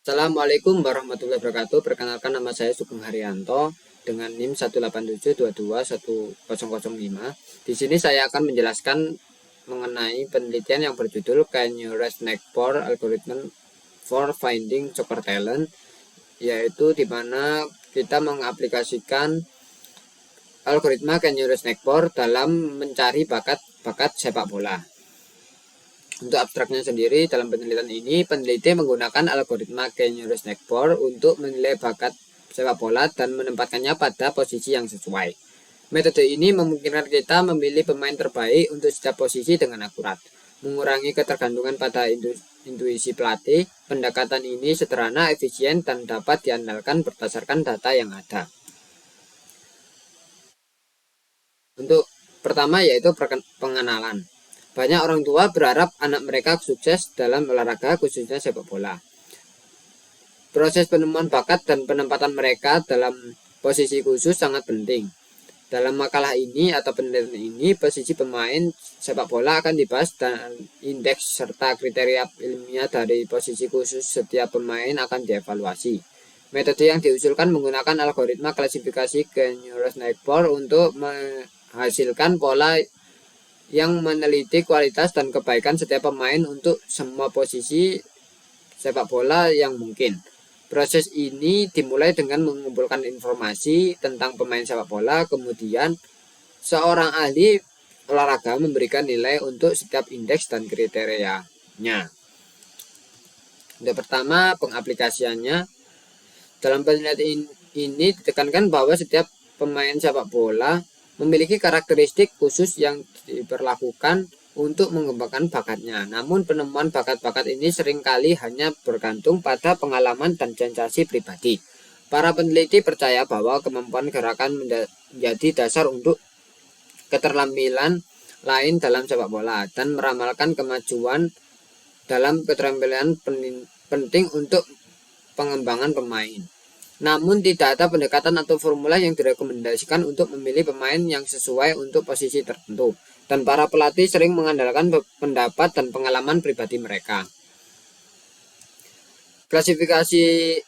Assalamualaikum warahmatullahi wabarakatuh. Perkenalkan, nama saya Sugeng Haryanto dengan NIM 187221005. Di sini saya akan menjelaskan mengenai penelitian yang berjudul Can You Raise Neck for Algorithm for Finding Soccer Talent, yaitu di mana kita mengaplikasikan algoritma Can You Raise Neck for dalam mencari bakat sepak bola. Untuk abstraknya sendiri, dalam penelitian ini, peneliti menggunakan algoritma Can You Raise Neck for untuk menilai bakat sepak bola dan menempatkannya pada posisi yang sesuai. Metode ini memungkinkan kita memilih pemain terbaik untuk setiap posisi dengan akurat, mengurangi ketergantungan pada intuisi pelatih. Pendekatan ini sederhana, efisien, dan dapat diandalkan berdasarkan data yang ada. Untuk pertama yaitu pengenalan. Banyak orang tua berharap anak mereka sukses dalam olahraga, khususnya sepak bola. Proses penemuan bakat dan penempatan mereka dalam posisi khusus sangat penting. Dalam makalah ini atau penelitian ini, posisi pemain sepak bola akan dibahas dan indeks serta kriteria ilmiah dari posisi khusus setiap pemain akan dievaluasi. Metode yang diusulkan menggunakan algoritma klasifikasi Can You Raise Neck for untuk menghasilkan pola yang meneliti kualitas dan kebaikan setiap pemain untuk semua posisi sepak bola yang mungkin. Proses ini dimulai dengan mengumpulkan informasi tentang pemain sepak bola, kemudian seorang ahli olahraga memberikan nilai untuk setiap indeks dan kriterianya. Untuk pertama, pengaplikasiannya. Dalam penelitian ini ditekankan bahwa setiap pemain sepak bola memiliki karakteristik khusus yang diperlakukan untuk mengembangkan bakatnya. Namun penemuan bakat-bakat ini seringkali hanya bergantung pada pengalaman dan sensasi pribadi. Para peneliti percaya bahwa kemampuan gerakan menjadi dasar untuk keterampilan lain dalam sepak bola dan meramalkan kemajuan dalam keterampilan penting untuk pengembangan pemain. Namun tidak ada pendekatan atau formula yang direkomendasikan untuk memilih pemain yang sesuai untuk posisi tertentu, dan para pelatih sering mengandalkan pendapat dan pengalaman pribadi mereka. Klasifikasi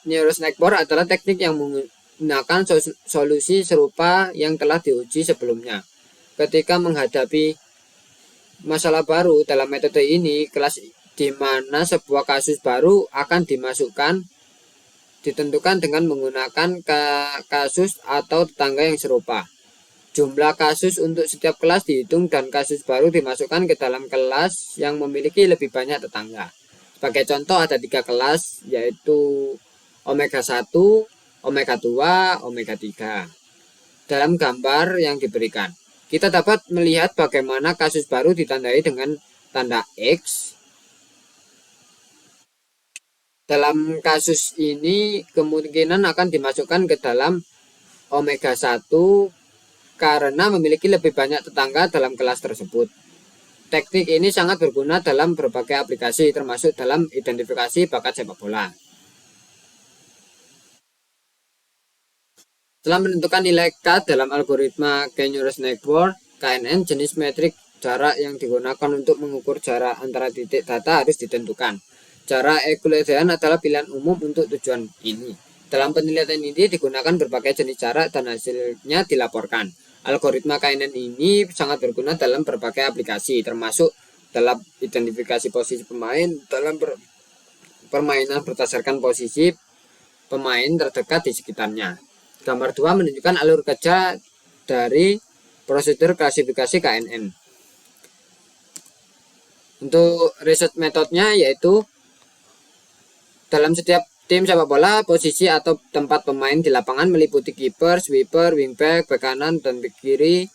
Neurosnake-Board adalah teknik yang menggunakan solusi serupa yang telah diuji sebelumnya. Ketika menghadapi masalah baru dalam metode ini, kelas di mana sebuah kasus baru akan ditentukan dengan menggunakan kasus atau tetangga yang serupa. Jumlah kasus untuk setiap kelas dihitung dan kasus baru dimasukkan ke dalam kelas yang memiliki lebih banyak tetangga. Sebagai contoh, ada 3 kelas, yaitu omega 1, omega 2, omega 3. Dalam gambar yang diberikan, kita dapat melihat bagaimana kasus baru ditandai dengan tanda X. Dalam kasus ini kemungkinan akan dimasukkan ke dalam omega 1 karena memiliki lebih banyak tetangga dalam kelas tersebut. Teknik ini sangat berguna dalam berbagai aplikasi, termasuk dalam identifikasi bakat sepak bola. Setelah menentukan nilai K dalam algoritma Can You Raise Neck for, KNN, jenis metrik jarak yang digunakan untuk mengukur jarak antara titik data harus ditentukan. Jarak Euclidean adalah pilihan umum untuk tujuan ini. Dalam penelitian ini digunakan berbagai jenis jarak dan hasilnya dilaporkan. Algoritma KNN ini sangat berguna dalam berbagai aplikasi, termasuk dalam identifikasi posisi pemain dalam permainan berdasarkan posisi pemain terdekat di sekitarnya. Gambar 2 menunjukkan alur kerja dari prosedur klasifikasi KNN. Untuk riset metodenya yaitu dalam setiap tim sepak bola, posisi atau tempat pemain di lapangan meliputi kiper, sweeper, wingback, bek kanan dan bek kiri,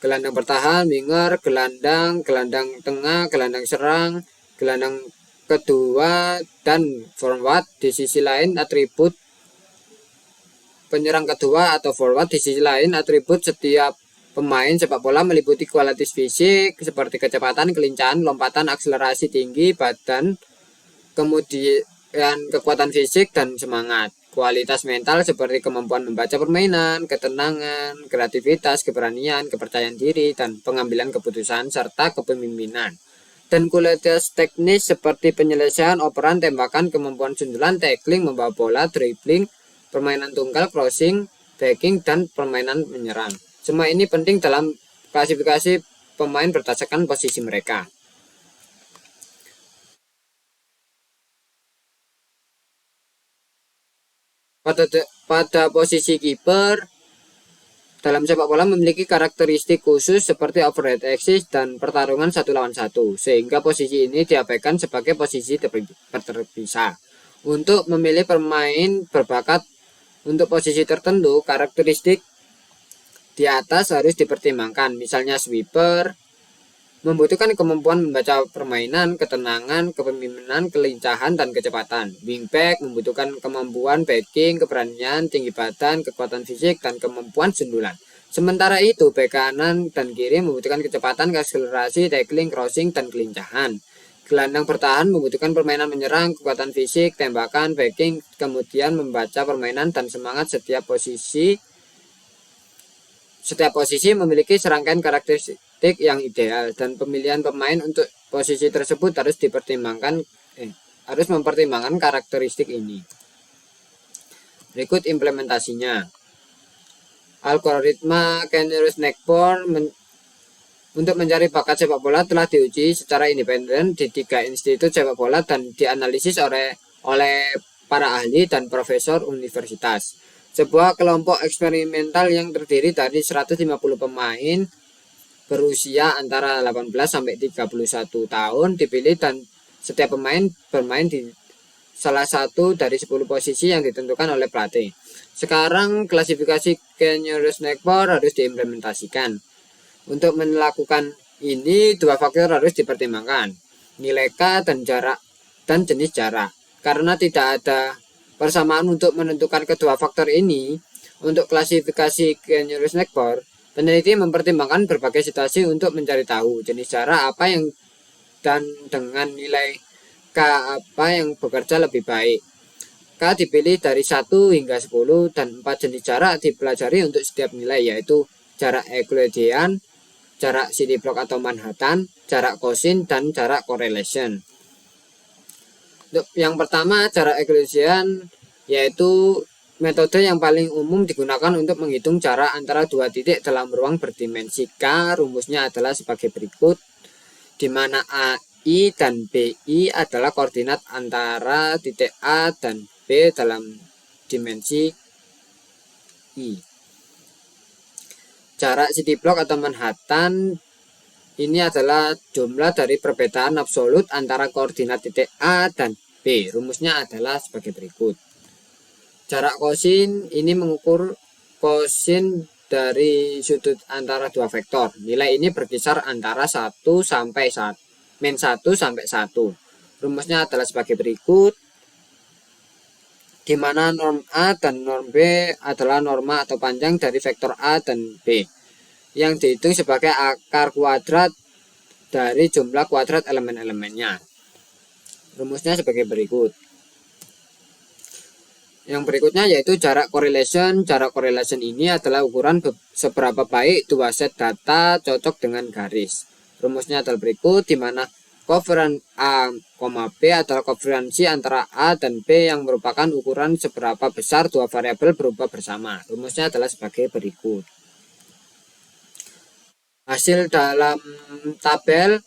gelandang bertahan, winger, gelandang tengah, gelandang serang, gelandang kedua, dan forward. Di sisi lain, atribut penyerang kedua atau forward. Di sisi lain, atribut setiap pemain sepak bola meliputi kualitas fisik seperti kecepatan, kelincahan, lompatan, akselerasi tinggi, badan, kemudian kekuatan fisik dan semangat. Kualitas mental seperti kemampuan membaca permainan, ketenangan, kreativitas, keberanian, kepercayaan diri, dan pengambilan keputusan serta kepemimpinan. dan kualitas teknis seperti penyelesaian operan, tembakan, kemampuan sundulan, tackling, membawa bola, dribbling, permainan tunggal, crossing, backing, dan permainan menyerang. Semua ini penting dalam klasifikasi pemain berdasarkan posisi mereka. Pada posisi kiper dalam sepak bola memiliki karakteristik khusus seperti overhead axis dan pertarungan 1 lawan 1, sehingga posisi ini diabaikan sebagai posisi terpisah. Untuk memilih pemain berbakat untuk posisi tertentu, karakteristik di atas harus dipertimbangkan. Misalnya sweeper membutuhkan kemampuan membaca permainan, ketenangan, kepemimpinan, kelincahan, dan kecepatan. Wingback membutuhkan kemampuan backing, keberanian, tinggi badan, kekuatan fisik, dan kemampuan sundulan. Sementara itu, bek kanan dan kiri membutuhkan kecepatan, akselerasi, tackling, crossing, dan kelincahan. Gelandang bertahan membutuhkan permainan menyerang, kekuatan fisik, tembakan, backing, kemudian membaca permainan dan semangat. Setiap posisi memiliki serangkaian karakteristik yang ideal, dan pemilihan pemain untuk posisi tersebut harus mempertimbangkan karakteristik ini. Berikut implementasinya. Algoritma Kennery-Snackborn untuk mencari bakat sepak bola telah diuji secara independen di 3 institut sepak bola dan dianalisis oleh para ahli dan profesor universitas. Sebuah kelompok eksperimental yang terdiri dari 150 pemain berusia antara 18 sampai 31 tahun dipilih, dan setiap pemain bermain di salah satu dari 10 posisi yang ditentukan oleh pelatih. Sekarang klasifikasi Kennery-Snackborn harus diimplementasikan. Untuk melakukan ini, 2 faktor harus dipertimbangkan, nilai K dan jarak dan jenis jarak. Karena tidak ada persamaan untuk menentukan kedua faktor ini, untuk klasifikasi Kennery-Snackborn, peneliti mempertimbangkan berbagai situasi untuk mencari tahu jenis jarak apa yang dan dengan nilai K apa yang bekerja lebih baik. K dipilih dari 1 hingga 10 dan 4 jenis jarak dipelajari untuk setiap nilai, yaitu jarak Euclidean, jarak city block atau Manhattan, jarak Cosin, dan jarak correlation. Untuk yang pertama, jarak Euclidean, yaitu metode yang paling umum digunakan untuk menghitung jarak antara 2 titik dalam ruang berdimensi K. Rumusnya adalah sebagai berikut, di mana AI dan BI adalah koordinat antara titik A dan B dalam dimensi I. Jarak city block atau Manhattan ini adalah jumlah dari perbedaan absolut antara koordinat titik A dan B. Rumusnya adalah sebagai berikut. Jarak kosin ini mengukur kosin dari sudut antara 2 vektor. Nilai ini berkisar antara 1 sampai 1. Rumusnya adalah sebagai berikut, di mana norm A dan norm B adalah norma atau panjang dari vektor A dan B, yang dihitung sebagai akar kuadrat dari jumlah kuadrat elemen-elemennya. Rumusnya sebagai berikut. Yang berikutnya yaitu jarak correlation. Jarak correlation ini adalah ukuran seberapa baik 2 set data cocok dengan garis. Rumusnya adalah berikut, di mana covariance A, B adalah covariansi antara A dan B yang merupakan ukuran seberapa besar 2 variabel berubah bersama. Rumusnya adalah sebagai berikut. Hasil dalam tabel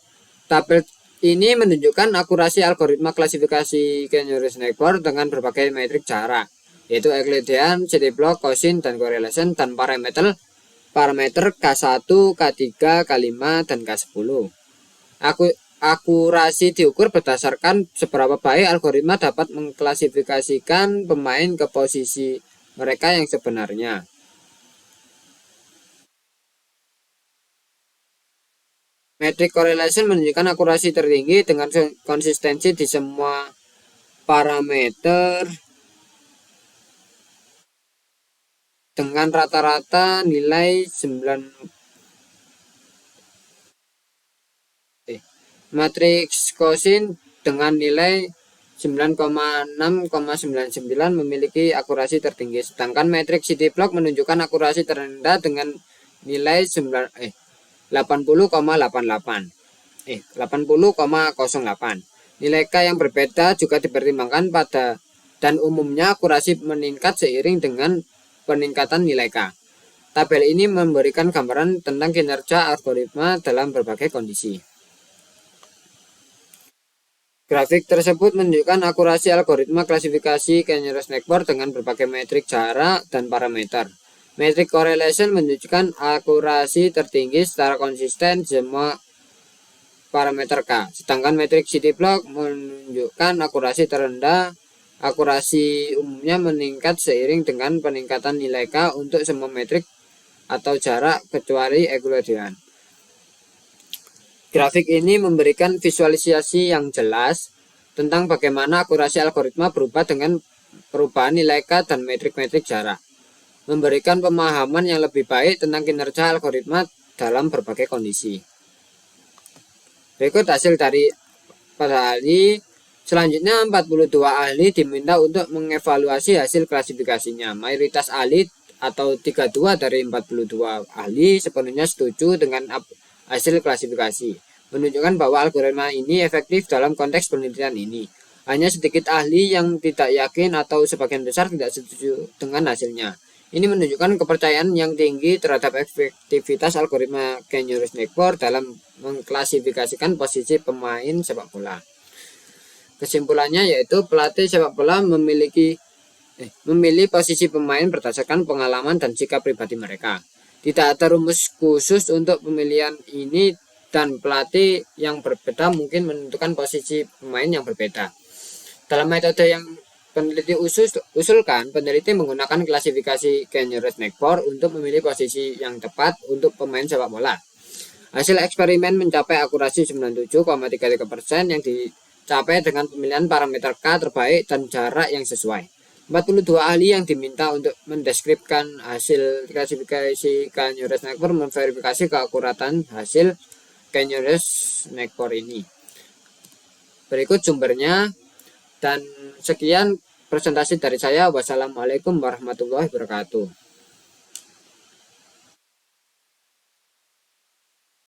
ini menunjukkan akurasi algoritma klasifikasi Kennery-Snackborn dengan berbagai metrik jarak, yaitu Euclidean, city block, Cosin, dan correlation, dan parameter K1, K3, K5, dan K10. Akurasi diukur berdasarkan seberapa baik algoritma dapat mengklasifikasikan pemain ke posisi mereka yang sebenarnya. Metrik correlation menunjukkan akurasi tertinggi dengan konsistensi di semua parameter dengan rata-rata nilai 9. Matriks Cosin dengan nilai 9,6,99 memiliki akurasi tertinggi, sedangkan matriks city block menunjukkan akurasi terendah dengan nilai 80,88. 80,08. Nilai K yang berbeda juga dipertimbangkan pada dan umumnya akurasi meningkat seiring dengan peningkatan nilai K. Tabel ini memberikan gambaran tentang kinerja algoritma dalam berbagai kondisi. Grafik tersebut menunjukkan akurasi algoritma klasifikasi Canyon-Reznor dengan berbagai metrik jarak dan parameter. Metrik correlation menunjukkan akurasi tertinggi secara konsisten semua parameter K, sedangkan metrik CityBlock menunjukkan akurasi terendah. Akurasi umumnya meningkat seiring dengan peningkatan nilai K untuk semua metrik atau jarak kecuali Euclidean. Grafik ini memberikan visualisasi yang jelas tentang bagaimana akurasi algoritma berubah dengan perubahan nilai K dan metrik-metrik jarak, memberikan pemahaman yang lebih baik tentang kinerja algoritma dalam berbagai kondisi. Berikut hasil dari para ahli. Selanjutnya 42 ahli diminta untuk mengevaluasi hasil klasifikasinya. Mayoritas ahli atau 32 dari 42 ahli sepenuhnya setuju dengan hasil klasifikasi, menunjukkan bahwa algoritma ini efektif dalam konteks penelitian ini. Hanya sedikit ahli yang tidak yakin atau sebagian besar tidak setuju dengan hasilnya. Ini menunjukkan kepercayaan yang tinggi terhadap efektivitas algoritma Canyon-Reznor dalam mengklasifikasikan posisi pemain sepak bola. Kesimpulannya yaitu pelatih sepak bola memilih posisi pemain berdasarkan pengalaman dan sikap pribadi mereka. Tidak ada rumus khusus untuk pemilihan ini dan pelatih yang berbeda mungkin menentukan posisi pemain yang berbeda. Dalam metode yang peneliti usulkan, peneliti menggunakan klasifikasi Canyon-Reznor untuk memilih posisi yang tepat untuk pemain sepak bola. Hasil eksperimen mencapai akurasi 97,33% yang dicapai dengan pemilihan parameter K terbaik dan jarak yang sesuai. 42 ahli yang diminta untuk mendeskripsikan hasil klasifikasi Canyon-Reznor memverifikasi keakuratan hasil Canyon-Reznor ini. Berikut sumbernya, dan sekian presentasi dari saya. Wassalamualaikum warahmatullahi wabarakatuh.